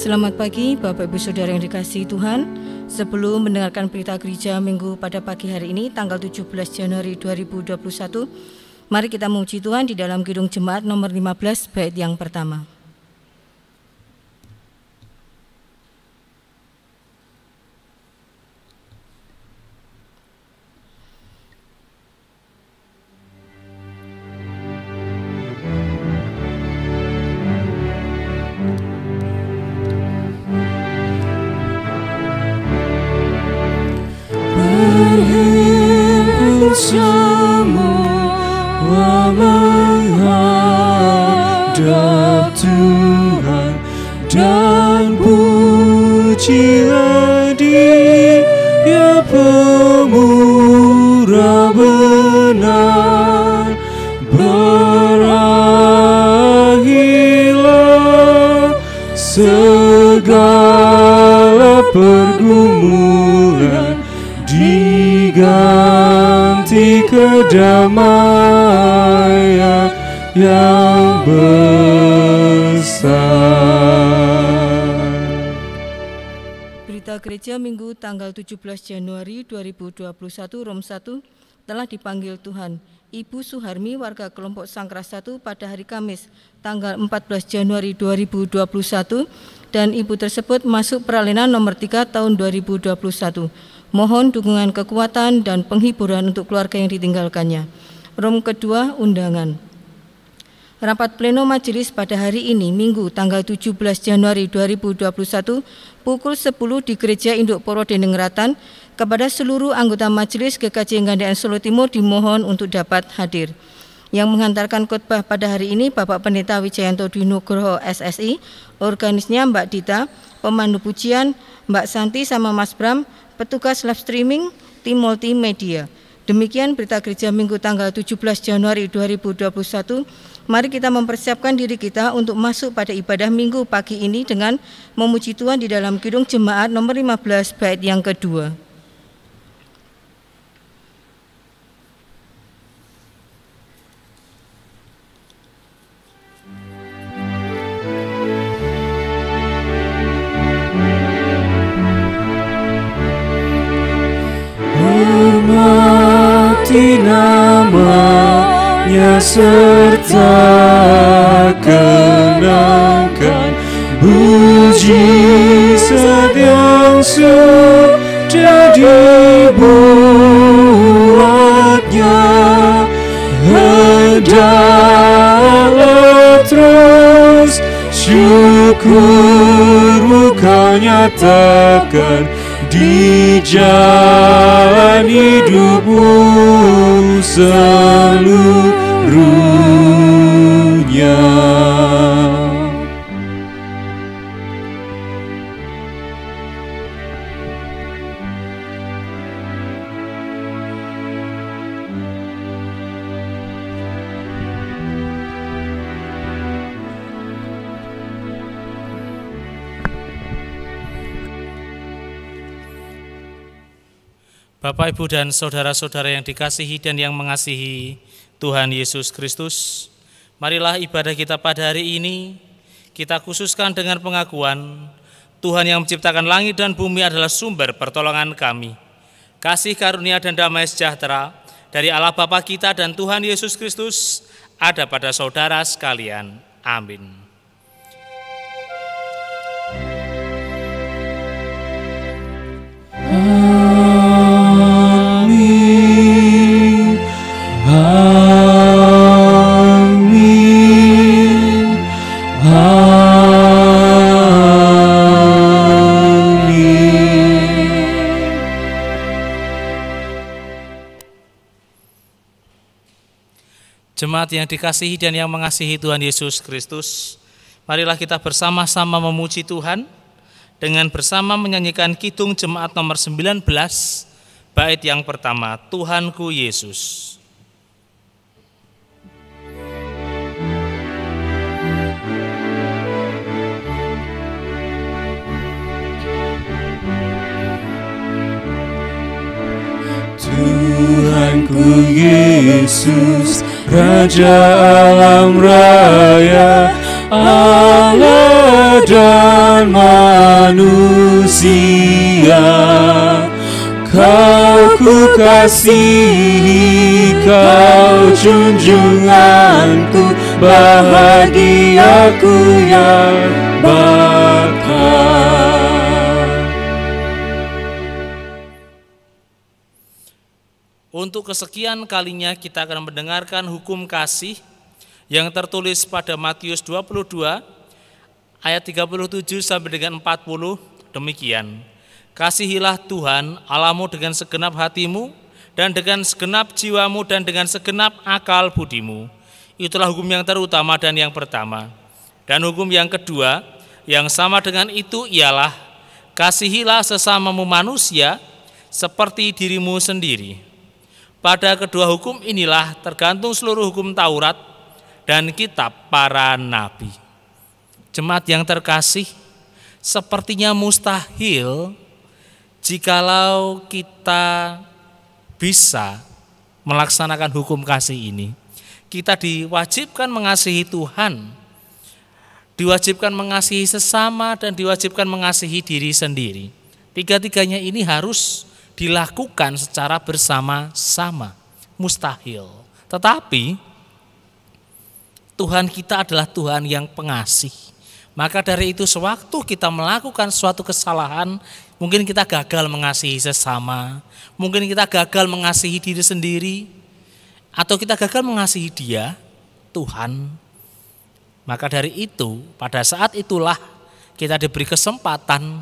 Selamat pagi Bapak Ibu Saudara yang dikasihi Tuhan. Sebelum mendengarkan berita gereja Minggu pada pagi hari ini tanggal 17 Januari 2021, mari kita memuji Tuhan di dalam Kidung Jemaat nomor 15 bait yang pertama. Semua menghadap Tuhan dan pujilah Dia pemurah benar. Berakhirlah segala pergumulan, diganti kedamaian yang besar. Berita gereja Minggu tanggal 17 Januari 2021 Rom 1 telah dipanggil Tuhan Ibu Suharmi warga kelompok Sangkras 1 pada hari Kamis tanggal 14 Januari 2021 dan ibu tersebut masuk peralihan nomor 3 tahun 2021. Mohon dukungan kekuatan dan penghiburan untuk keluarga yang ditinggalkannya. Rom kedua, undangan. Rapat pleno majelis pada hari ini, Minggu, tanggal 17 Januari 2021, pukul 10 di Gereja Induk Porodenengratan, kepada seluruh anggota majelis GKJ Ngandaan Solo Timur dimohon untuk dapat hadir. Yang menghantarkan khotbah pada hari ini, Bapak Pendeta Wijayanto Dwi Nugroho SSI, organisnya Mbak Dita, pemandu pujian Mbak Santi sama Mas Bram, petugas live streaming, tim multimedia. Demikian berita gereja Minggu tanggal 17 Januari 2021. Mari kita mempersiapkan diri kita untuk masuk pada ibadah Minggu pagi ini dengan memuji Tuhan di dalam Kidung Jemaat nomor 15 bait yang kedua. Hormati namanya serta kenangkan mujizat yang sudah dibuatnya. Hendaklah terus syukurmu kau nyatakan di jalan hidupmu seluruhnya. Bapak, Ibu, dan saudara-saudara yang dikasihi dan yang mengasihi Tuhan Yesus Kristus, marilah ibadah kita pada hari ini kita khususkan dengan pengakuan Tuhan yang menciptakan langit dan bumi adalah sumber pertolongan kami. Kasih karunia dan damai sejahtera dari Allah Bapa kita dan Tuhan Yesus Kristus ada pada saudara sekalian. Amin. Jemaat yang dikasihi dan yang mengasihi Tuhan Yesus Kristus, marilah kita bersama-sama memuji Tuhan dengan bersama menyanyikan Kidung Jemaat nomor 19, bait yang pertama, Tuhanku Yesus. Tuhanku Yesus, Raja alam raya, Allah dan manusia. Kau ku kasihi, kau junjunganku, bahagiaku yang bakal. Untuk kesekian kalinya kita akan mendengarkan hukum kasih yang tertulis pada Matius 22 ayat 37 sampai dengan 40 demikian. Kasihilah Tuhan Allahmu dengan segenap hatimu dan dengan segenap jiwamu dan dengan segenap akal budimu. Itulah hukum yang terutama dan yang pertama. Dan hukum yang kedua yang sama dengan itu ialah kasihilah sesamamu manusia seperti dirimu sendiri. Pada kedua hukum inilah tergantung seluruh hukum Taurat dan kitab para nabi. Jemaat yang terkasih, sepertinya mustahil jikalau kita bisa melaksanakan hukum kasih ini. Kita diwajibkan mengasihi Tuhan, diwajibkan mengasihi sesama, dan diwajibkan mengasihi diri sendiri. Tiga-tiganya ini harus dilakukan secara bersama-sama. Mustahil. Tetapi Tuhan kita adalah Tuhan yang pengasih. Maka dari itu sewaktu kita melakukan suatu kesalahan, mungkin kita gagal mengasihi sesama, mungkin kita gagal mengasihi diri sendiri, atau kita gagal mengasihi Dia, Tuhan. Maka dari itu, pada saat itulah kita diberi kesempatan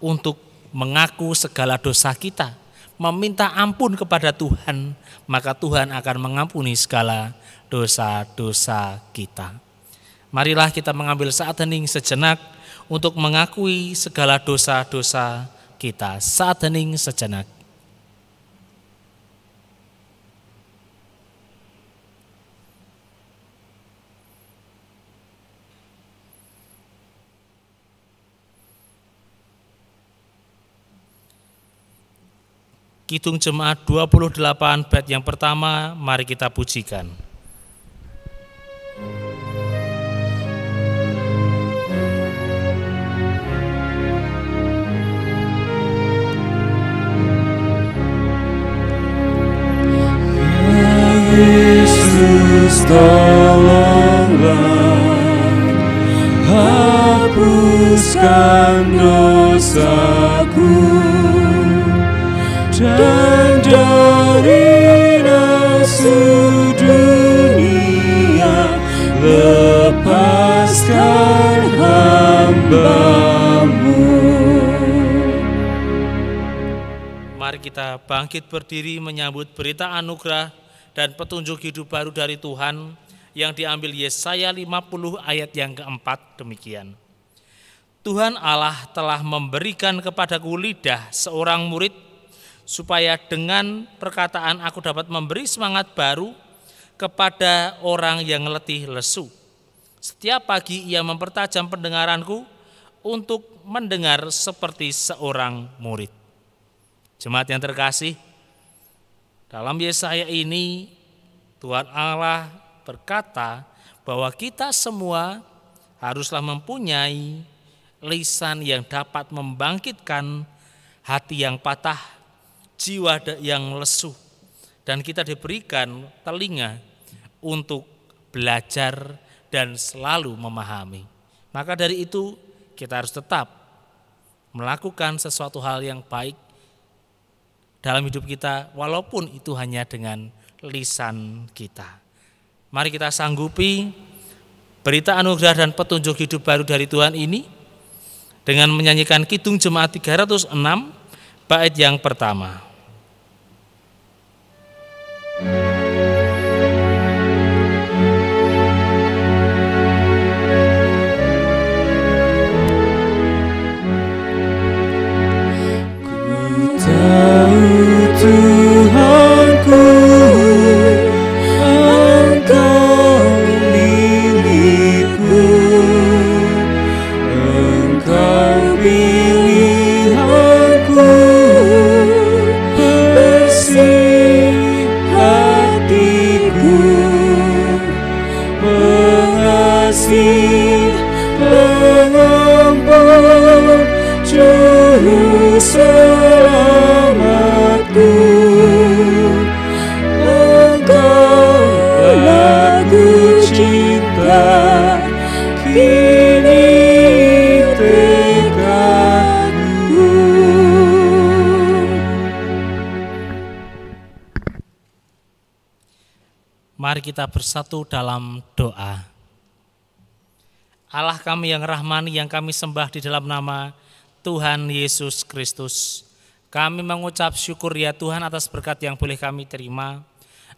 untuk mengaku segala dosa kita, meminta ampun kepada Tuhan, maka Tuhan akan mengampuni segala dosa-dosa kita. Marilah kita mengambil saat hening sejenak untuk mengakui segala dosa-dosa kita. Saat hening sejenak. Kidung Jemaat 28 bait yang pertama, mari kita pujikan. Yesus, tolonglah, hapuskan dosaku, dan dari nafsu dunia lepaskan hamba-Mu. Mari kita bangkit berdiri menyambut berita anugerah dan petunjuk hidup baru dari Tuhan yang diambil Yesaya 50 ayat yang keempat demikian. Tuhan Allah telah memberikan kepadaku lidah seorang murid, supaya dengan perkataan aku dapat memberi semangat baru kepada orang yang letih lesu. Setiap pagi ia mempertajam pendengaranku untuk mendengar seperti seorang murid. Jemaat yang terkasih, dalam Yesaya ini Tuhan Allah berkata bahwa kita semua haruslah mempunyai lisan yang dapat membangkitkan hati yang patah, jiwa yang lesu, dan kita diberikan telinga untuk belajar dan selalu memahami. Maka dari itu kita harus tetap melakukan sesuatu hal yang baik dalam hidup kita, walaupun itu hanya dengan lisan kita. Mari kita sanggupi berita anugerah dan petunjuk hidup baru dari Tuhan ini dengan menyanyikan Kidung Jemaat 306 bait yang pertama. Tuhanku, Engkau milikku, Engkau pilihanku, Mari kita bersatu dalam doa. Allah kami yang rahmani, yang kami sembah di dalam nama Tuhan Yesus Kristus. Kami mengucap syukur ya Tuhan atas berkat yang boleh kami terima.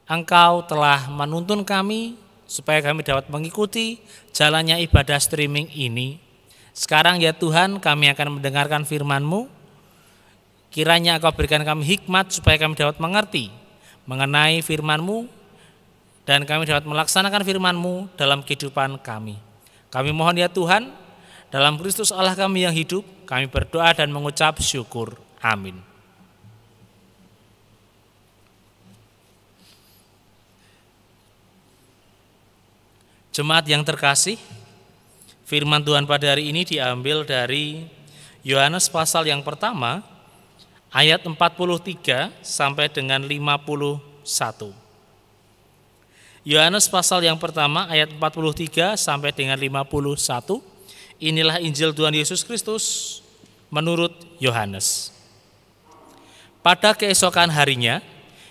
Engkau telah menuntun kami supaya kami dapat mengikuti jalannya ibadah streaming ini. Sekarang ya Tuhan, kami akan mendengarkan firman-Mu. Kiranya Engkau berikan kami hikmat supaya kami dapat mengerti mengenai firman-Mu, dan kami dapat melaksanakan firman-Mu dalam kehidupan kami. Kami mohon ya Tuhan, dalam Kristus Allah kami yang hidup, kami berdoa dan mengucap syukur. Amin. Jemaat yang terkasih, firman Tuhan pada hari ini diambil dari Yohanes pasal yang pertama, ayat 43 sampai dengan 51. Yohanes pasal yang pertama ayat 43 sampai dengan 51. Inilah Injil Tuhan Yesus Kristus menurut Yohanes. Pada keesokan harinya,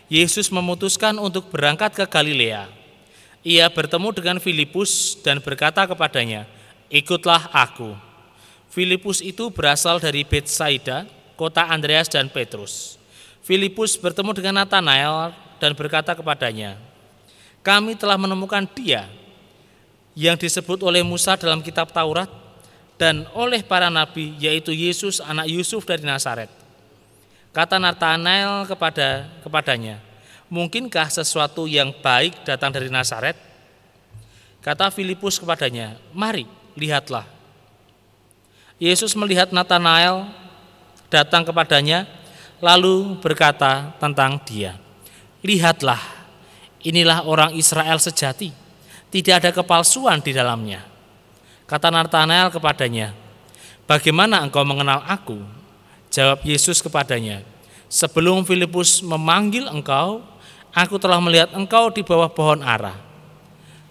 Yesus memutuskan untuk berangkat ke Galilea. Ia bertemu dengan Filipus dan berkata kepadanya, "Ikutlah aku." Filipus itu berasal dari Betsaida, kota Andreas dan Petrus. Filipus bertemu dengan Natanael dan berkata kepadanya, "Kami telah menemukan Dia yang disebut oleh Musa dalam kitab Taurat dan oleh para nabi, yaitu Yesus anak Yusuf dari Nazaret." Kata Natanael kepadanya, "Mungkinkah sesuatu yang baik datang dari Nazaret?" Kata Filipus kepadanya, "Mari, lihatlah." Yesus melihat Natanael datang kepadanya, lalu berkata tentang dia, "Lihatlah, inilah orang Israel sejati, tidak ada kepalsuan di dalamnya." Kata Natanael kepadanya, "Bagaimana engkau mengenal aku?" Jawab Yesus kepadanya, "Sebelum Filipus memanggil engkau, aku telah melihat engkau di bawah pohon ara."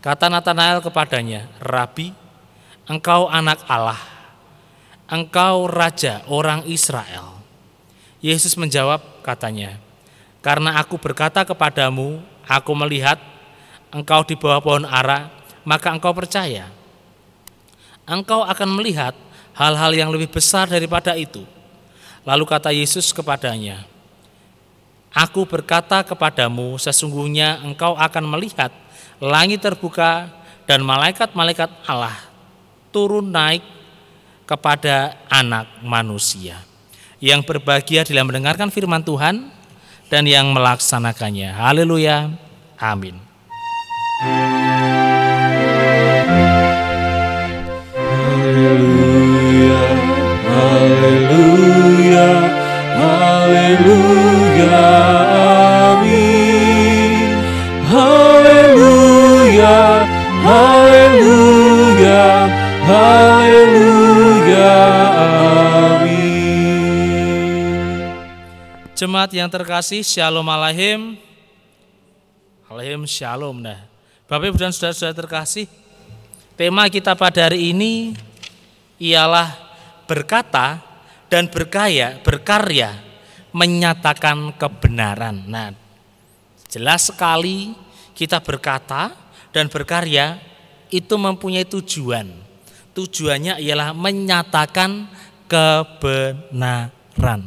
Kata Natanael kepadanya, "Rabi, engkau anak Allah, engkau raja orang Israel." Yesus menjawab katanya, "Karena aku berkata kepadamu, aku melihat engkau di bawah pohon ara, maka engkau percaya. Engkau akan melihat hal-hal yang lebih besar daripada itu." Lalu kata Yesus kepadanya, "Aku berkata kepadamu, sesungguhnya engkau akan melihat langit terbuka dan malaikat-malaikat Allah turun naik kepada Anak Manusia." Yang berbahagia dalam mendengarkan firman Tuhan dan yang melaksanakannya. Haleluya. Amin. Haleluya, haleluya, haleluya, amin. Haleluya, haleluya, haleluya, amin. Jemaat yang terkasih, Shalom Alaihim. Alaihim Shalom. Nah, Bapak Ibu dan saudara-saudara terkasih, tema kita pada hari ini ialah berkata dan berkarya menyatakan kebenaran. Nah, jelas sekali kita berkata dan berkarya itu mempunyai tujuan. Tujuannya ialah menyatakan kebenaran.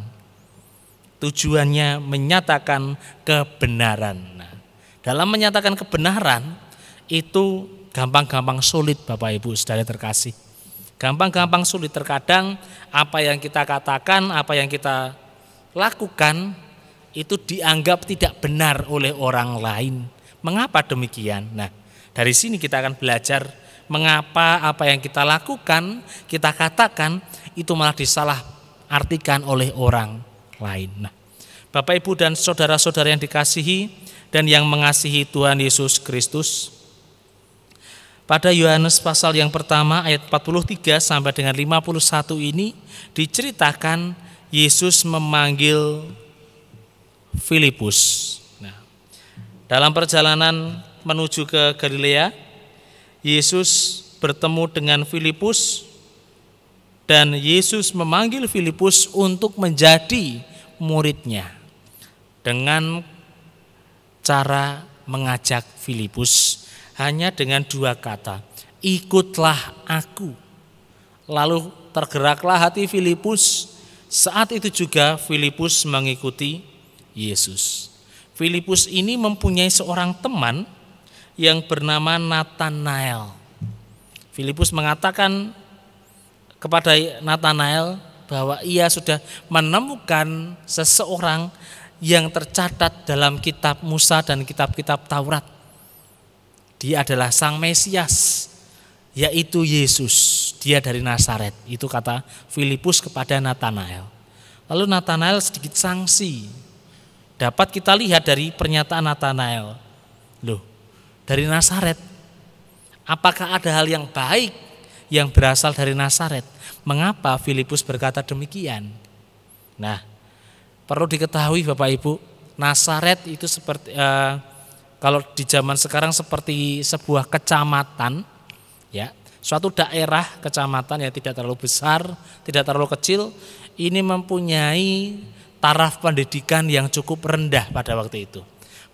Tujuannya menyatakan kebenaran. Nah, dalam menyatakan kebenaran itu gampang-gampang sulit, Bapak Ibu saudara terkasih. Gampang-gampang sulit, terkadang apa yang kita katakan, apa yang kita lakukan itu dianggap tidak benar oleh orang lain. Mengapa demikian? Nah, dari sini kita akan belajar mengapa apa yang kita lakukan, kita katakan itu malah disalah artikan oleh orang lain. Nah, Bapak Ibu dan saudara-saudara yang dikasihi dan yang mengasihi Tuhan Yesus Kristus, pada Yohanes pasal yang pertama ayat 43 sampai dengan 51 ini diceritakan Yesus memanggil Filipus. Nah, dalam perjalanan menuju ke Galilea, Yesus bertemu dengan Filipus dan Yesus memanggil Filipus untuk menjadi muridnya dengan cara mengajak Filipus hanya dengan 2 kata, ikutlah aku. Lalu tergeraklah hati Filipus. Saat itu juga Filipus mengikuti Yesus. Filipus ini mempunyai seorang teman yang bernama Natanael. Filipus mengatakan kepada Natanael bahwa ia sudah menemukan seseorang yang tercatat dalam kitab Musa dan kitab-kitab Taurat. Dia adalah Sang Mesias, yaitu Yesus. Dia dari Nazaret. Itu kata Filipus kepada Natanael. Lalu Natanael sedikit sangsi. Dapat kita lihat dari pernyataan Natanael. Loh, dari Nazaret, apakah ada hal yang baik yang berasal dari Nazaret? Mengapa Filipus berkata demikian? Nah, perlu diketahui Bapak Ibu, Nazaret itu seperti kalau di zaman sekarang seperti sebuah kecamatan, ya, suatu daerah kecamatan yang tidak terlalu besar, tidak terlalu kecil, ini mempunyai taraf pendidikan yang cukup rendah pada waktu itu.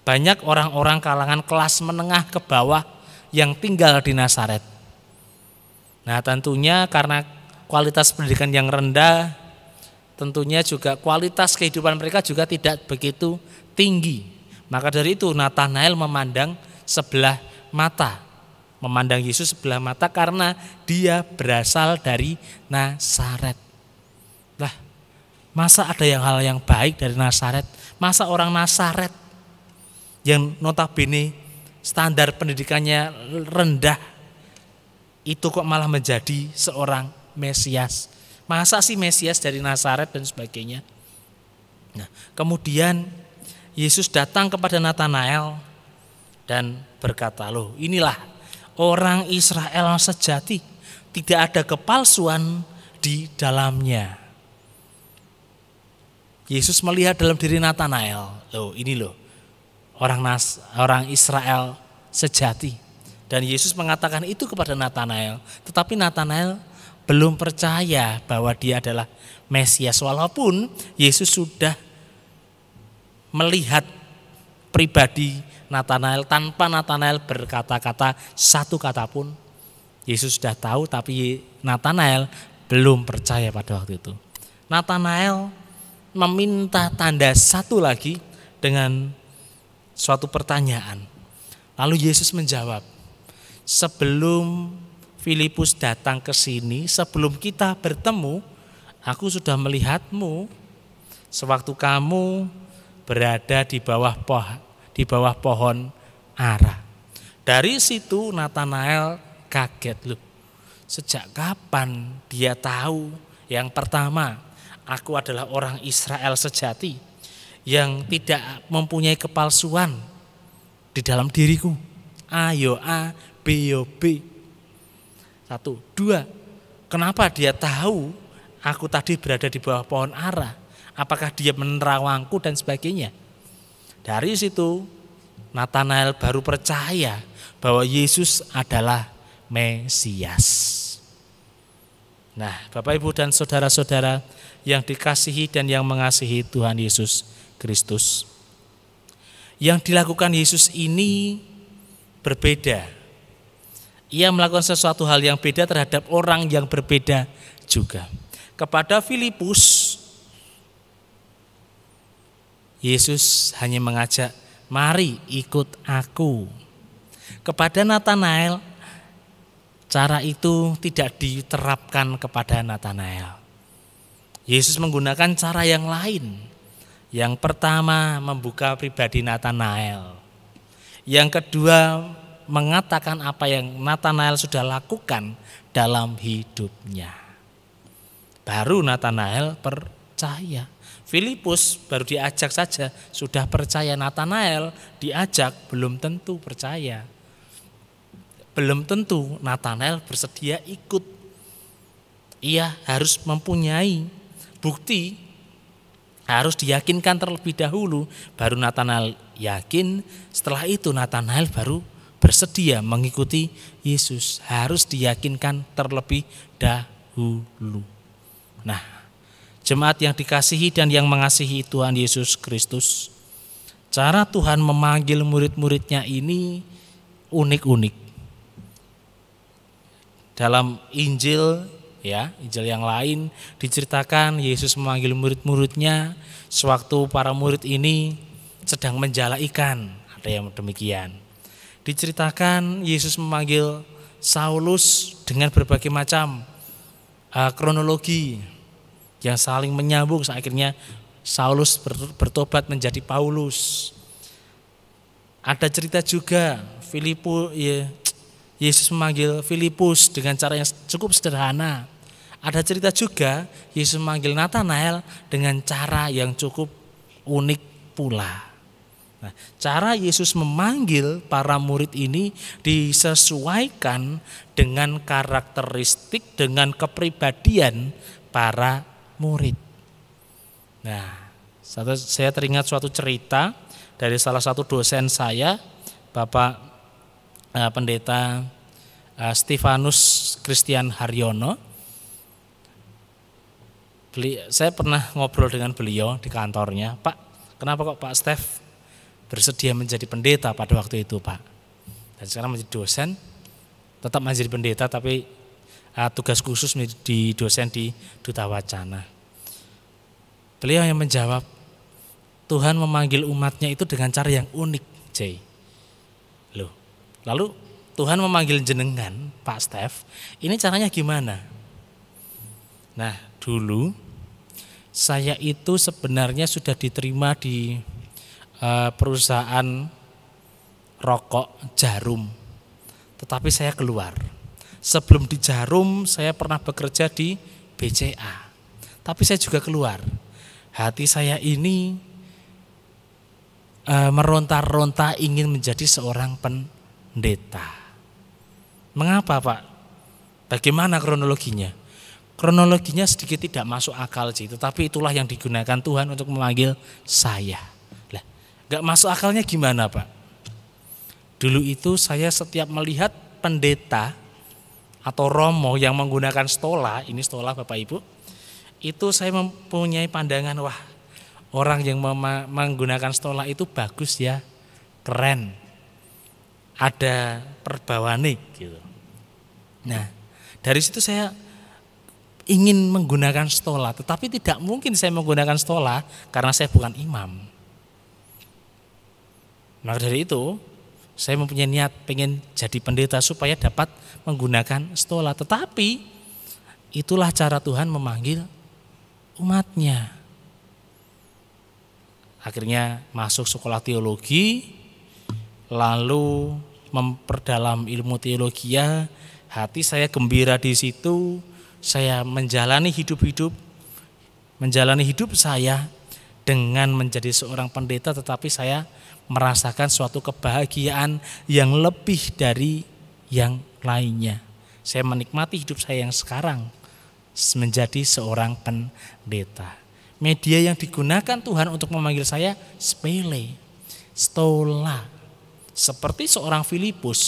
Banyak orang-orang kalangan kelas menengah ke bawah yang tinggal di Nazaret. Nah, tentunya karena kualitas pendidikan yang rendah, tentunya juga kualitas kehidupan mereka juga tidak begitu tinggi. Maka dari itu Natanael memandang sebelah mata, memandang Yesus sebelah mata karena dia berasal dari Nazaret. Lah, masa ada hal yang baik dari Nazaret? Masa orang Nazaret yang notabene standar pendidikannya rendah itu kok malah menjadi seorang Mesias? Masa sih Mesias dari Nazaret dan sebagainya? Nah, kemudian Yesus datang kepada Natanael dan berkata, loh, inilah orang Israel sejati, tidak ada kepalsuan di dalamnya. Yesus melihat dalam diri Natanael, loh, ini loh orang Israel sejati. Dan Yesus mengatakan itu kepada Natanael, tetapi Natanael belum percaya bahwa dia adalah Mesias, walaupun Yesus sudah melihat pribadi Natanael tanpa Natanael berkata-kata satu kata pun. Yesus sudah tahu, tapi Natanael belum percaya pada waktu itu. Natanael meminta tanda satu lagi dengan suatu pertanyaan. Lalu Yesus menjawab, sebelum Filipus datang ke sini, sebelum kita bertemu, aku sudah melihatmu sewaktu kamu berada di bawah pohon ara. Dari situ Natanael kaget, loh, sejak kapan dia tahu? Yang pertama, aku adalah orang Israel sejati yang tidak mempunyai kepalsuan di dalam diriku. A yo A, B yo B. 1, 2, kenapa dia tahu aku tadi berada di bawah pohon ara? Apakah dia menerawangku dan sebagainya? Dari situ Natanael baru percaya bahwa Yesus adalah Mesias. Nah, Bapak Ibu dan saudara-saudara yang dikasihi dan yang mengasihi Tuhan Yesus Kristus, yang dilakukan Yesus ini berbeda. Ia melakukan sesuatu hal yang beda terhadap orang yang berbeda juga. Kepada Filipus, Yesus hanya mengajak, mari ikut aku. Kepada Natanael, cara itu tidak diterapkan kepada Natanael. Yesus menggunakan cara yang lain. Yang pertama, membuka pribadi Natanael. Yang kedua, mengatakan apa yang Natanael sudah lakukan dalam hidupnya. Baru Natanael percaya. Filipus baru diajak saja sudah percaya. Natanael diajak belum tentu percaya. Belum tentu Natanael bersedia ikut. Ia harus mempunyai bukti, harus diyakinkan terlebih dahulu, baru Natanael yakin. Setelah itu Natanael baru bersedia mengikuti Yesus, harus diyakinkan terlebih dahulu. Nah, jemaat yang dikasihi dan yang mengasihi Tuhan Yesus Kristus, Cara Tuhan memanggil murid-muridnya ini unik-unik. Dalam Injil yang lain diceritakan Yesus memanggil murid-muridnya sewaktu para murid ini sedang menjala ikan. Ada yang demikian. Diceritakan Yesus memanggil Saulus dengan berbagai macam kronologi yang saling menyambung. Akhirnya Saulus bertobat menjadi Paulus. Ada cerita juga Yesus memanggil Filipus dengan cara yang cukup sederhana. Ada cerita juga Yesus memanggil Nathanael dengan cara yang cukup unik pula. Nah, cara Yesus memanggil para murid ini disesuaikan dengan karakteristik, dengan kepribadian para murid. Nah, saya teringat suatu cerita dari salah satu dosen saya, Bapak Pendeta Stefanus Christian Haryono. Saya pernah ngobrol dengan beliau di kantornya, Pak, kenapa kok Pak Stef bersedia menjadi pendeta pada waktu itu, Pak? Dan sekarang menjadi dosen, tetap menjadi pendeta, tapi tugas khusus di dosen di Duta Wacana. Beliau yang menjawab, Tuhan memanggil umatnya itu dengan cara yang unik, Jay. Lalu Tuhan memanggil jenengan, Pak Stef, ini caranya gimana? Nah, dulu saya itu sebenarnya sudah diterima di perusahaan rokok Jarum, tetapi saya keluar. Sebelum di Jarum saya pernah bekerja di BCA, tapi saya juga keluar. Hati saya ini meronta-ronta ingin menjadi seorang pendeta. Mengapa, Pak? Bagaimana kronologinya? Kronologinya sedikit tidak masuk akal sih, tetapi itulah yang digunakan Tuhan untuk memanggil saya. Lah, gak masuk akalnya gimana, Pak? Dulu itu saya setiap melihat pendeta atau romo yang menggunakan stola, ini stola Bapak Ibu, itu saya mempunyai pandangan, wah, orang yang menggunakan stola itu bagus ya, keren, ada perbawane gitu. Nah, dari situ saya ingin menggunakan stola, tetapi tidak mungkin saya menggunakan stola karena saya bukan imam. Maka dari itu saya mempunyai niat pengen jadi pendeta supaya dapat menggunakan stola. Tetapi itulah cara Tuhan memanggil umatnya. Akhirnya masuk sekolah teologi, lalu memperdalam ilmu teologi. Hati saya gembira di situ. Saya menjalani hidup saya dengan menjadi seorang pendeta, tetapi saya merasakan suatu kebahagiaan yang lebih dari yang lainnya. Saya menikmati hidup saya yang sekarang menjadi seorang pendeta. Media yang digunakan Tuhan untuk memanggil saya sepele, stola. Seperti seorang Filipus.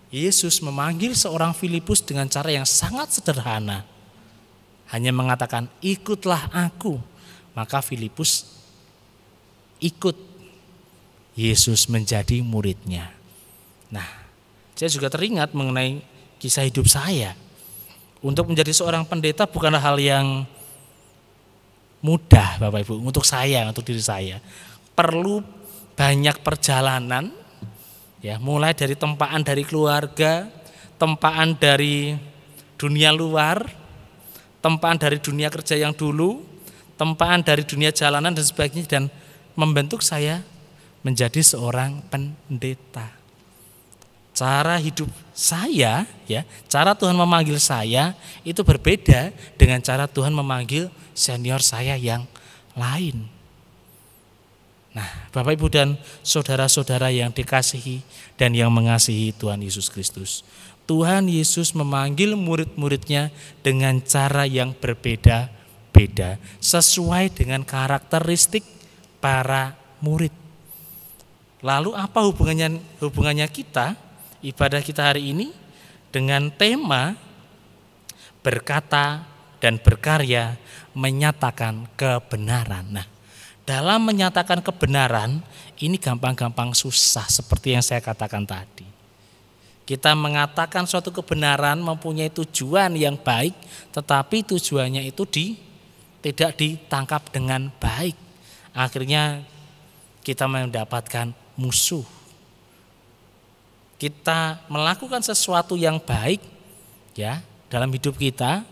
Yesus memanggil seorang Filipus dengan cara yang sangat sederhana. Hanya mengatakan, ikutlah aku. Maka Filipus ikut Yesus menjadi muridnya. Nah, saya juga teringat mengenai kisah hidup saya. Untuk menjadi seorang pendeta bukanlah hal yang mudah, Bapak Ibu, untuk saya, untuk diri saya. Perlu banyak perjalanan, ya, mulai dari tempaan dari keluarga, tempaan dari dunia luar, tempaan dari dunia kerja yang dulu, tempaan dari dunia jalanan dan sebagainya, dan membentuk saya menjadi seorang pendeta. Cara hidup saya, ya, cara Tuhan memanggil saya itu berbeda dengan cara Tuhan memanggil senior saya yang lain. Nah, Bapak Ibu dan saudara-saudara yang dikasihi dan yang mengasihi Tuhan Yesus Kristus, Tuhan Yesus memanggil murid-muridnya dengan cara yang berbeda-beda sesuai dengan karakteristik para murid. Lalu apa hubungannya kita, ibadah kita hari ini dengan tema berkata dan berkarya menyatakan kebenaran. Nah, dalam menyatakan kebenaran ini gampang-gampang susah seperti yang saya katakan tadi. Kita mengatakan suatu kebenaran mempunyai tujuan yang baik, tetapi tujuannya itu tidak ditangkap dengan baik. Akhirnya kita mendapatkan musuh. Kita melakukan sesuatu yang baik ya dalam hidup kita,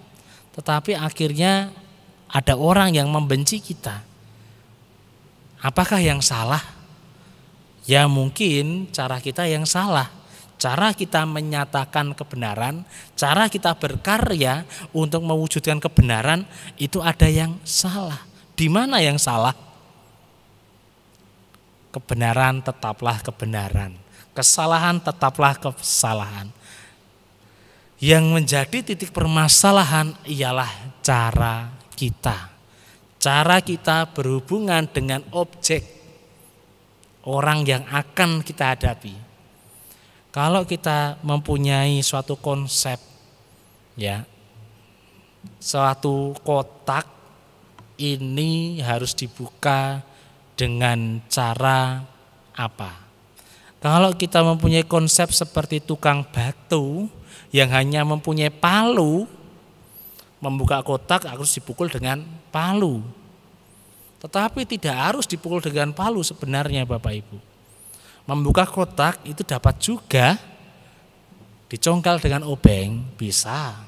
tetapi akhirnya ada orang yang membenci kita. Apakah yang salah? Ya mungkin cara kita yang salah. Cara kita menyatakan kebenaran, cara kita berkarya untuk mewujudkan kebenaran itu ada yang salah. Di mana yang salah? Kebenaran tetaplah kebenaran. Kesalahan tetaplah kesalahan. Yang menjadi titik permasalahan ialah cara kita. Cara kita berhubungan dengan objek orang yang akan kita hadapi. Kalau kita mempunyai suatu konsep ya, suatu kotak ini harus dibuka dengan cara apa? Kalau kita mempunyai konsep seperti tukang batu yang hanya mempunyai palu, membuka kotak harus dipukul dengan palu. Tetapi tidak harus dipukul dengan palu sebenarnya Bapak Ibu. Membuka kotak itu dapat juga dicongkel dengan obeng, bisa.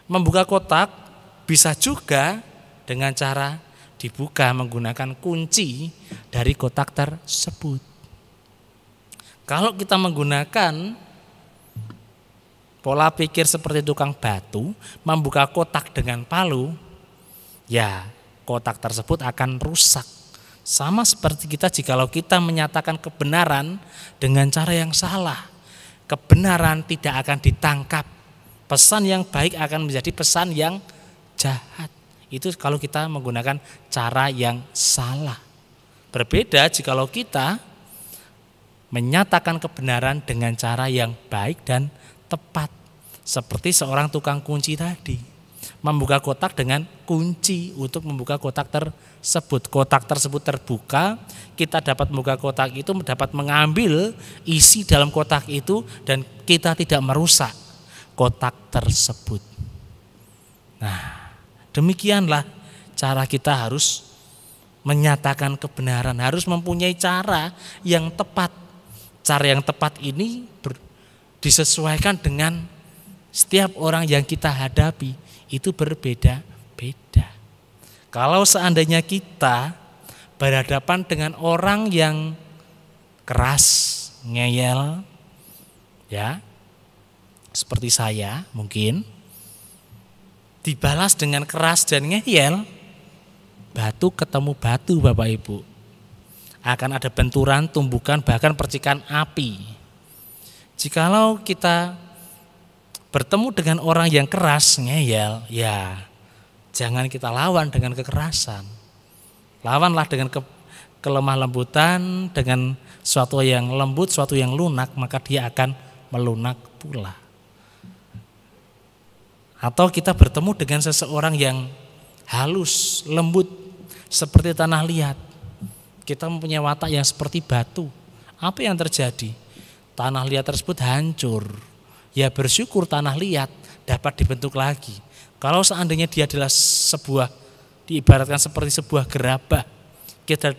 Membuka kotak bisa juga dengan cara dibuka menggunakan kunci dari kotak tersebut. Kalau kita menggunakan pola pikir seperti tukang batu, membuka kotak dengan palu, ya kotak tersebut akan rusak. Sama seperti kita jikalau kita menyatakan kebenaran dengan cara yang salah, kebenaran tidak akan ditangkap. Pesan yang baik akan menjadi pesan yang jahat. Itu kalau kita menggunakan cara yang salah. Berbeda jikalau kita menyatakan kebenaran dengan cara yang baik dan tepat. Seperti seorang tukang kunci tadi, membuka kotak dengan kunci untuk membuka kotak tersebut. Kotak tersebut terbuka, kita dapat membuka kotak itu, dapat mengambil isi dalam kotak itu dan kita tidak merusak kotak tersebut. Nah, demikianlah cara kita harus menyatakan kebenaran, harus mempunyai cara yang tepat. Cara yang tepat ini disesuaikan dengan setiap orang yang kita hadapi, itu berbeda-beda. Kalau seandainya kita berhadapan dengan orang yang keras, ngeyel, ya, seperti saya mungkin, dibalas dengan keras dan ngeyel, batu ketemu batu Bapak Ibu. Akan ada benturan, tumbukan, bahkan percikan api. Jikalau kita bertemu dengan orang yang keras, ngeyel, ya jangan kita lawan dengan kekerasan. Lawanlah dengan kelemah lembutan, dengan suatu yang lembut, suatu yang lunak, maka dia akan melunak pula. Atau kita bertemu dengan seseorang yang halus, lembut, seperti tanah liat. Kita mempunyai watak yang seperti batu. Apa yang terjadi? Tanah liat tersebut hancur. Ya bersyukur tanah liat dapat dibentuk lagi. Kalau seandainya dia adalah diibaratkan seperti sebuah gerabah,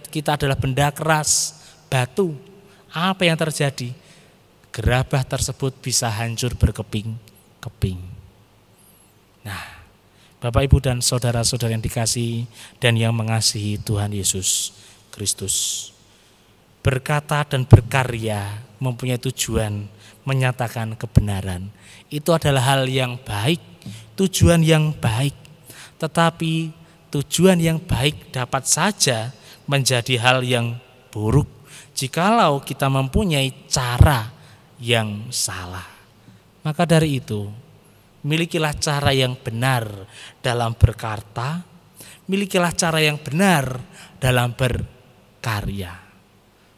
kita adalah benda keras, batu. Apa yang terjadi? Gerabah tersebut bisa hancur berkeping-keping. Nah, Bapak Ibu dan saudara-saudara yang dikasihi dan yang mengasihi Tuhan Yesus Kristus, berkata dan berkarya mempunyai tujuan menyatakan kebenaran. Itu adalah hal yang baik, tujuan yang baik. Tetapi tujuan yang baik dapat saja menjadi hal yang buruk jikalau kita mempunyai cara yang salah. Maka dari itu, milikilah cara yang benar dalam berkata, milikilah cara yang benar dalam berkarya.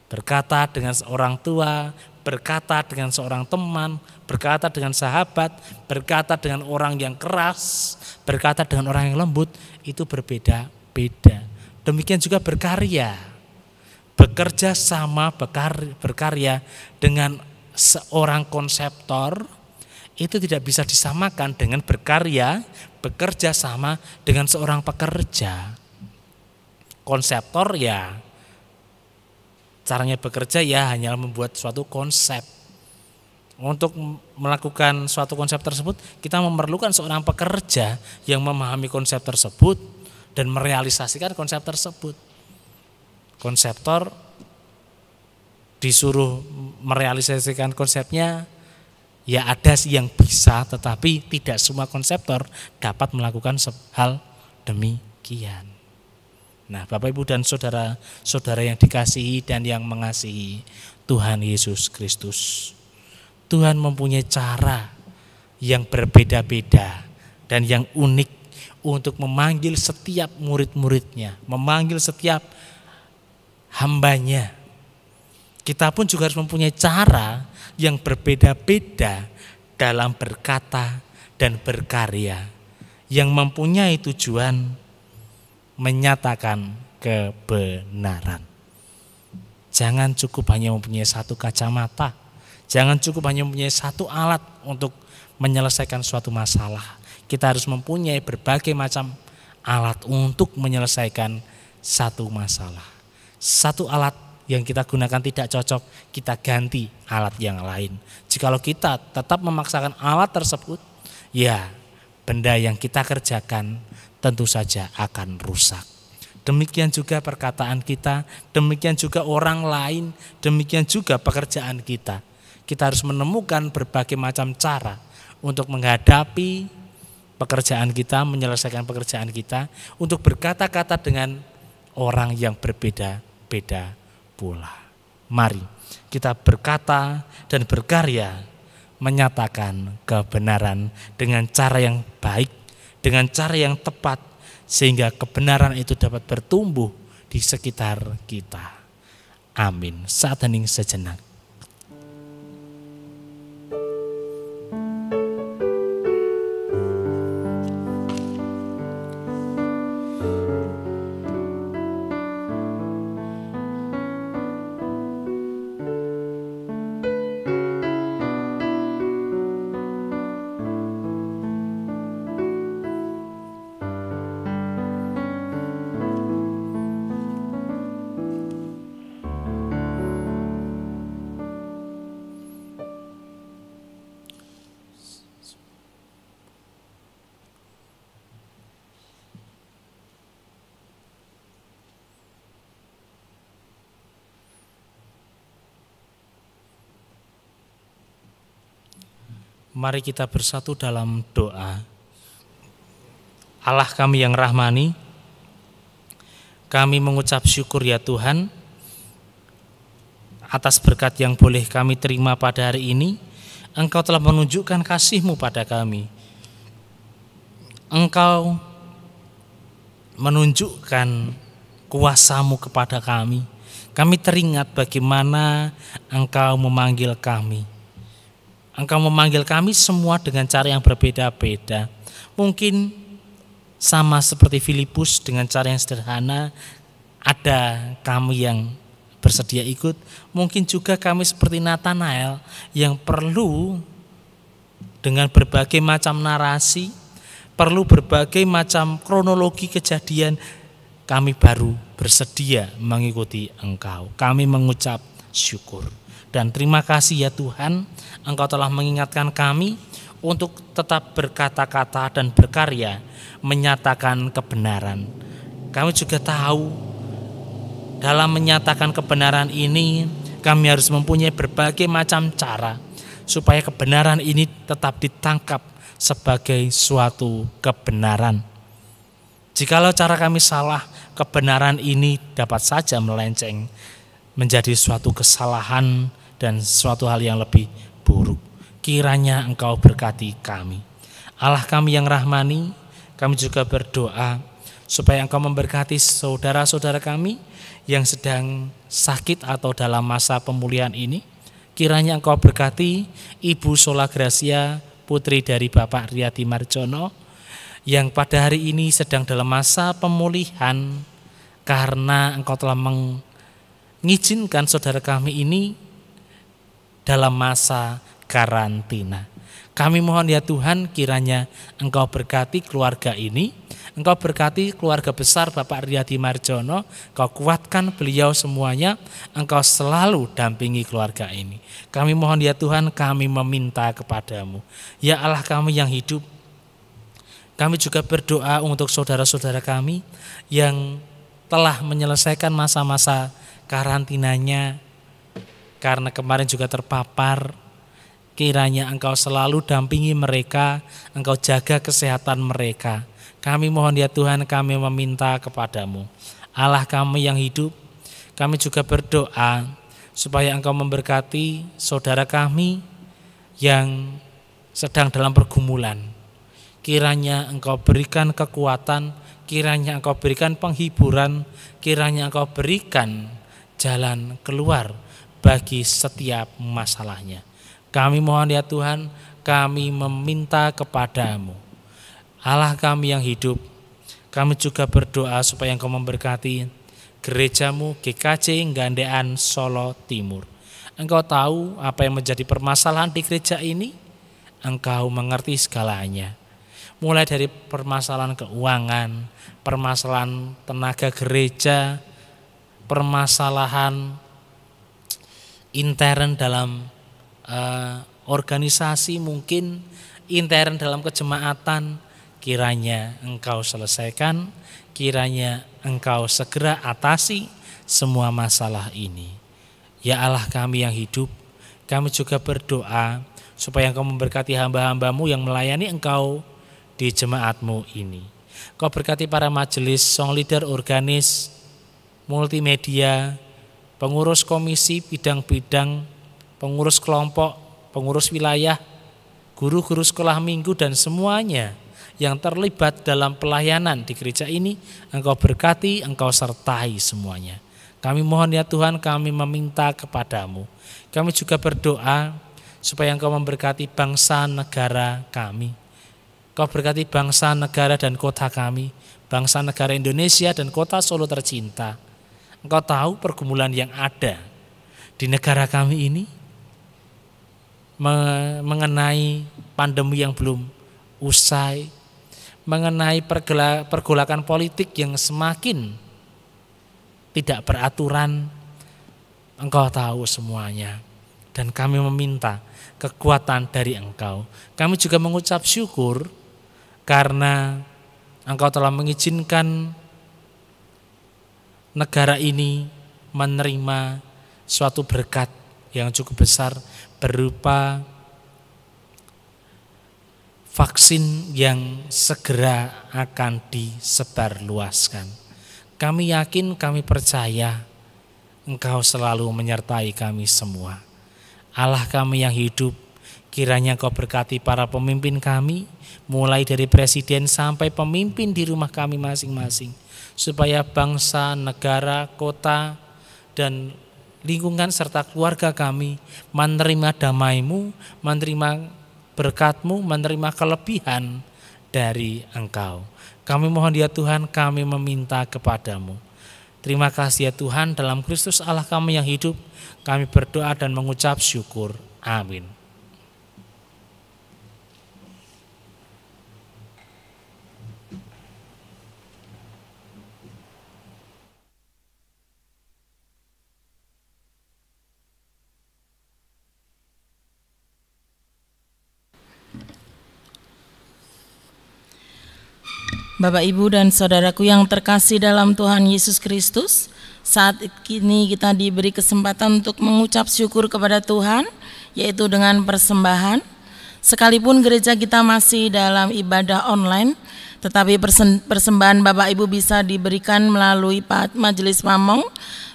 Berkata dengan seorang tua, berkata dengan seorang teman, berkata dengan sahabat, berkata dengan orang yang keras, berkata dengan orang yang lembut, itu berbeda-beda. demikian juga berkarya. Bekerja sama, berkarya dengan seorang konseptor itu tidak bisa disamakan dengan bekerja sama dengan seorang pekerja. Konseptor ya caranya bekerja ya hanya membuat suatu konsep. Untuk melakukan suatu konsep tersebut kita memerlukan seorang pekerja yang memahami konsep tersebut dan merealisasikan konsep tersebut. Konseptor disuruh merealisasikan konsepnya, ya ada sih yang bisa, tetapi tidak semua konseptor dapat melakukan hal demikian. Nah, Bapak Ibu dan saudara-saudara yang dikasihi dan yang mengasihi Tuhan Yesus Kristus, Tuhan mempunyai cara yang berbeda-beda dan yang unik untuk memanggil setiap murid-muridnya, memanggil setiap hambanya. Kita pun juga harus mempunyai cara yang berbeda-beda dalam berkata dan berkarya, yang mempunyai tujuan menyatakan kebenaran. Jangan cukup hanya mempunyai satu kacamata, jangan cukup hanya mempunyai satu alat untuk menyelesaikan suatu masalah. Kita harus mempunyai berbagai macam alat untuk menyelesaikan satu masalah. Satu alat yang kita gunakan tidak cocok, kita ganti alat yang lain. Jikalau kita tetap memaksakan alat tersebut, ya benda yang kita kerjakan tentu saja akan rusak. Demikian juga perkataan kita, demikian juga orang lain, demikian juga pekerjaan kita. Kita harus menemukan berbagai macam cara untuk menghadapi pekerjaan kita, menyelesaikan pekerjaan kita, untuk berkata-kata dengan orang yang berbeda-beda pula. Mari kita berkata dan berkarya menyatakan kebenaran dengan cara yang baik, dengan cara yang tepat, sehingga kebenaran itu dapat bertumbuh di sekitar kita. Amin. Saat hening sejenak. Mari kita bersatu dalam doa. Allah kami yang rahmani, kami mengucap syukur ya Tuhan atas berkat yang boleh kami terima pada hari ini. Engkau telah menunjukkan kasih-Mu pada kami. Engkau menunjukkan kuasa-Mu kepada kami. Kami teringat bagaimana Engkau memanggil kami. Engkau memanggil kami semua dengan cara yang berbeda-beda. Mungkin sama seperti Filipus dengan cara yang sederhana, ada kami yang bersedia ikut. Mungkin juga kami seperti Nathanael yang perlu dengan berbagai macam narasi, perlu berbagai macam kronologi kejadian, kami baru bersedia mengikuti Engkau. Kami mengucap syukur. Dan terima kasih ya Tuhan, Engkau telah mengingatkan kami untuk tetap berkata-kata dan berkarya, menyatakan kebenaran. Kami juga tahu dalam menyatakan kebenaran ini, kami harus mempunyai berbagai macam cara supaya kebenaran ini tetap ditangkap sebagai suatu kebenaran. Jikalau cara kami salah, kebenaran ini dapat saja melenceng menjadi suatu kesalahan dan suatu hal yang lebih buruk. Kiranya Engkau berkati kami. Allah kami yang rahmani, kami juga berdoa supaya Engkau memberkati saudara-saudara kami yang sedang sakit atau dalam masa pemulihan ini. Kiranya Engkau berkati Ibu Sola Gracia, putri dari Bapak Riyadi Marjono, yang pada hari ini sedang dalam masa pemulihan karena Engkau telah mengizinkan saudara kami ini dalam masa karantina. Kami mohon ya Tuhan, kiranya Engkau berkati keluarga ini, Engkau berkati keluarga besar Bapak Riyadi Marjono, Engkau kuatkan beliau semuanya, Engkau selalu dampingi keluarga ini. Kami mohon ya Tuhan, kami meminta kepadamu, ya Allah kami yang hidup. Kami juga berdoa untuk saudara-saudara kami yang telah menyelesaikan masa-masa karantinanya, karena kemarin juga terpapar. Kiranya Engkau selalu dampingi mereka, Engkau jaga kesehatan mereka. Kami mohon ya Tuhan, kami meminta kepadamu, Allah kami yang hidup. Kami juga berdoa supaya Engkau memberkati saudara kami yang sedang dalam pergumulan. Kiranya Engkau berikan kekuatan, kiranya Engkau berikan penghiburan, kiranya Engkau berikan jalan keluar bagi setiap masalahnya. Kami mohon ya Tuhan, kami meminta kepadamu, Allah kami yang hidup. Kami juga berdoa supaya Engkau memberkati gerejamu GKJ Gandean Solo Timur. Engkau tahu apa yang menjadi permasalahan di gereja ini, Engkau mengerti segalanya. Mulai dari permasalahan keuangan, permasalahan tenaga gereja, permasalahan intern dalam organisasi, mungkin intern dalam kejemaatan, kiranya Engkau selesaikan, kiranya Engkau segera atasi semua masalah ini. Ya Allah kami yang hidup, kami juga berdoa supaya Engkau memberkati hamba-hambamu yang melayani Engkau di jemaatmu ini. Kau berkati para majelis, song leader, organis, multimedia, pengurus komisi, bidang-bidang, pengurus kelompok, pengurus wilayah, guru-guru sekolah minggu dan semuanya yang terlibat dalam pelayanan di gereja ini. Engkau berkati, Engkau sertai semuanya. Kami mohon ya Tuhan, kami meminta kepadamu. Kami juga berdoa supaya Engkau memberkati bangsa negara kami. Kau berkati bangsa negara dan kota kami, bangsa negara Indonesia dan kota Solo tercinta. Engkau tahu pergumulan yang ada di negara kami ini, mengenai pandemi yang belum usai, mengenai pergolakan politik yang semakin tidak beraturan. Engkau tahu semuanya, dan kami meminta kekuatan dari Engkau. Kami juga mengucap syukur karena Engkau telah mengizinkan negara ini menerima suatu berkat yang cukup besar berupa vaksin yang segera akan disebarluaskan. Kami yakin, kami percaya Engkau selalu menyertai kami semua. Allah kami yang hidup, kiranya Engkau berkati para pemimpin kami, mulai dari presiden sampai pemimpin di rumah kami masing-masing, supaya bangsa, negara, kota, dan lingkungan serta keluarga kami menerima damai-Mu, menerima berkat-Mu, menerima kelebihan dari Engkau. Kami mohon ya Tuhan, kami meminta kepadamu. Terima kasih ya Tuhan, dalam Kristus Allah kami yang hidup, kami berdoa dan mengucap syukur. Amin. Bapak, Ibu, dan saudaraku yang terkasih dalam Tuhan Yesus Kristus, saat ini kita diberi kesempatan untuk mengucap syukur kepada Tuhan, yaitu dengan persembahan. Sekalipun gereja kita masih dalam ibadah online, tetapi persembahan Bapak Ibu bisa diberikan melalui majelis pamong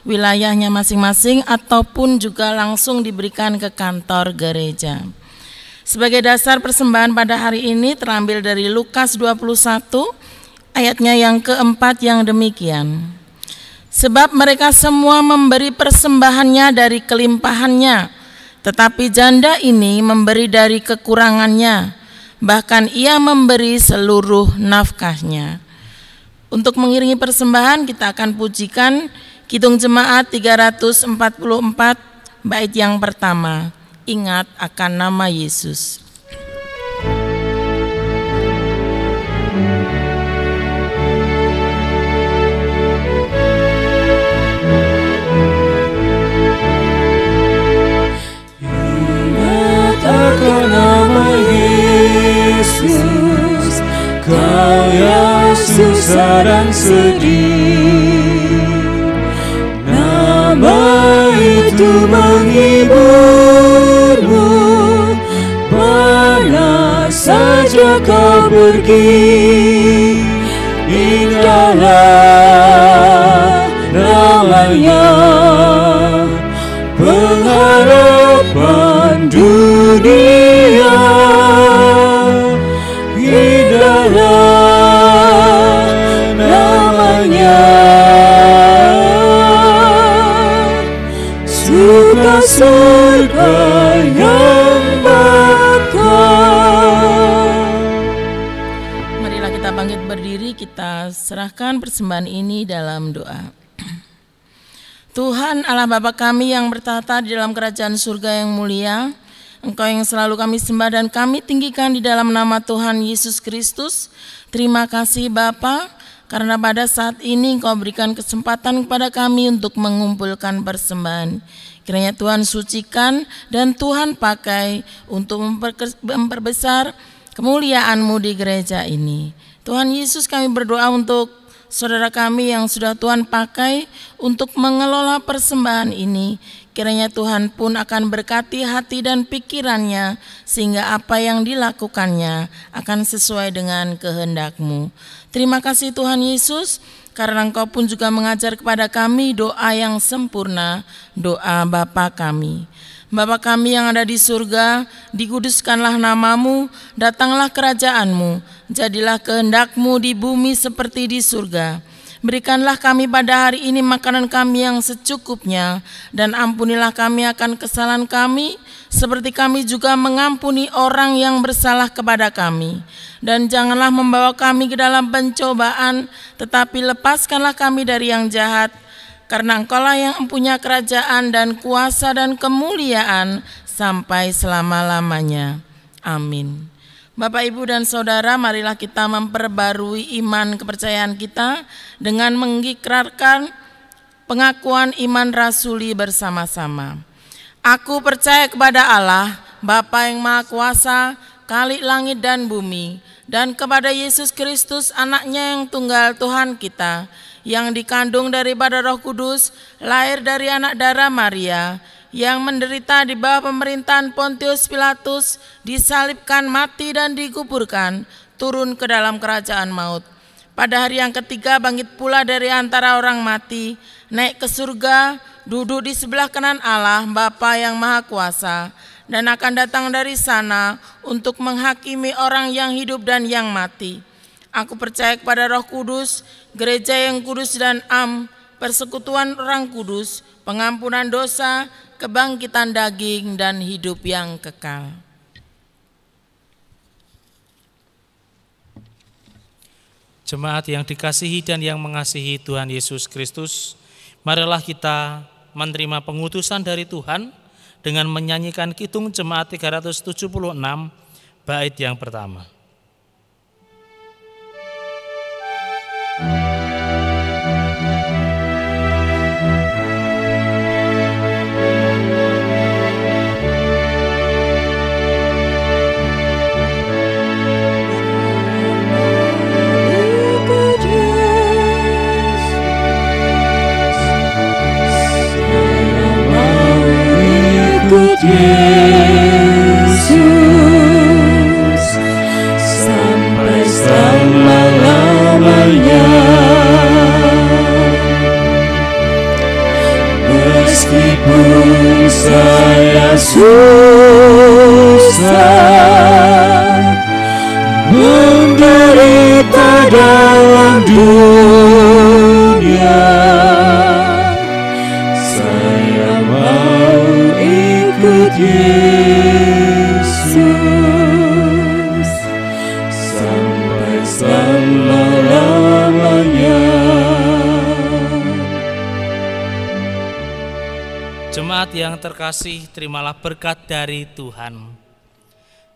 wilayahnya masing-masing, ataupun juga langsung diberikan ke kantor gereja. Sebagai dasar persembahan pada hari ini terambil dari Lukas 21 ayatnya yang keempat yang demikian. Sebab mereka semua memberi persembahannya dari kelimpahannya, tetapi janda ini memberi dari kekurangannya, bahkan ia memberi seluruh nafkahnya. Untuk mengiringi persembahan kita akan pujikan Kidung Jemaat 344 bait yang pertama, Ingat akan nama Yesus. Ingat akan nama Yesus, kau yang susah dan sedih. Nama itu menghiburmu, mana saja kau pergi. Indahlah namanya, pengharapan dunia. Indahlah namanya, suka surga yang bakal. Marilah kita bangkit berdiri, kita serahkan persembahan ini dalam doa. Tuhan Allah Bapa kami yang bertahta di dalam kerajaan surga yang mulia, Engkau yang selalu kami sembah dan kami tinggikan di dalam nama Tuhan Yesus Kristus. Terima kasih Bapa, karena pada saat ini Engkau berikan kesempatan kepada kami untuk mengumpulkan persembahan. Kiranya Tuhan sucikan dan Tuhan pakai untuk memperbesar kemuliaan-Mu di gereja ini. Tuhan Yesus, kami berdoa untuk saudara kami yang sudah Tuhan pakai untuk mengelola persembahan ini. Kiranya Tuhan pun akan berkati hati dan pikirannya, sehingga apa yang dilakukannya akan sesuai dengan kehendak-Mu. Terima kasih Tuhan Yesus, karena Engkau pun juga mengajar kepada kami doa yang sempurna, doa Bapa kami. Bapa kami yang ada di surga, dikuduskanlah nama-Mu, datanglah kerajaan-Mu, jadilah kehendak-Mu di bumi seperti di surga. Berikanlah kami pada hari ini makanan kami yang secukupnya, dan ampunilah kami akan kesalahan kami, seperti kami juga mengampuni orang yang bersalah kepada kami. Dan janganlah membawa kami ke dalam pencobaan, tetapi lepaskanlah kami dari yang jahat, karena Engkaulah yang mempunyai kerajaan dan kuasa dan kemuliaan sampai selama-lamanya. Amin. Bapak, Ibu, dan Saudara, marilah kita memperbarui iman kepercayaan kita dengan mengikrarkan pengakuan iman rasuli bersama-sama. Aku percaya kepada Allah, Bapa yang Maha Kuasa, Khalik langit dan bumi, dan kepada Yesus Kristus, Anaknya yang tunggal Tuhan kita, yang dikandung daripada Roh Kudus, lahir dari anak darah Maria, yang menderita di bawah pemerintahan Pontius Pilatus, disalibkan, mati dan dikuburkan, turun ke dalam kerajaan maut. Pada hari yang ketiga bangkit pula dari antara orang mati, naik ke surga, duduk di sebelah kanan Allah Bapa yang Maha Kuasa, dan akan datang dari sana untuk menghakimi orang yang hidup dan yang mati. Aku percaya kepada Roh Kudus, gereja yang kudus dan persekutuan orang kudus, pengampunan dosa, kebangkitan daging, dan hidup yang kekal. Jemaat yang dikasihi dan yang mengasihi Tuhan Yesus Kristus, marilah kita menerima pengutusan dari Tuhan dengan menyanyikan Kidung Jemaat 376 bait yang pertama. Yesus sampai selama-lamanya, meskipun saya susah menderita dalam dunia, saya mau ikut Yesus sampai selama-lamanya. Jemaat yang terkasih, terimalah berkat dari Tuhan.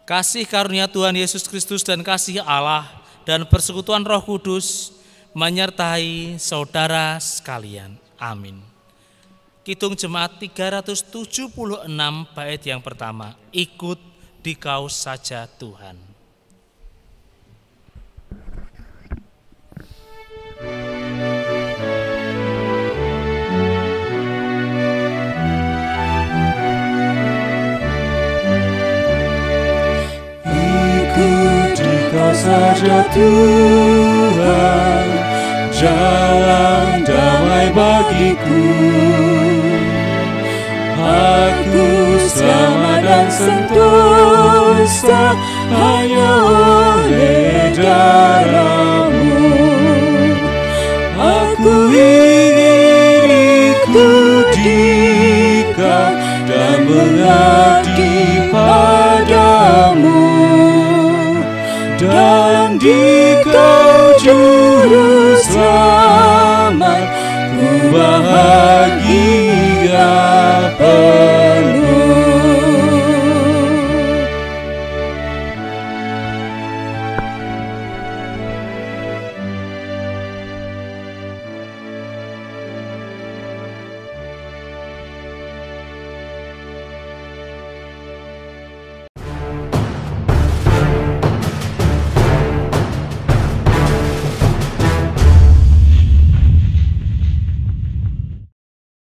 Kasih karunia Tuhan Yesus Kristus dan kasih Allah dan persekutuan Roh Kudus menyertai saudara sekalian. Amin. Kidung Jemaat 376 bait yang pertama, ikut dikau saja Tuhan. Kau saja Tuhan, jalan damai bagiku. Aku selamat dan sentosa hanya oleh darah-Mu. Aku ingin ikuti Kau dan mengabdi padamu. Dalam Dikau Juru Selamat, ku bahagia.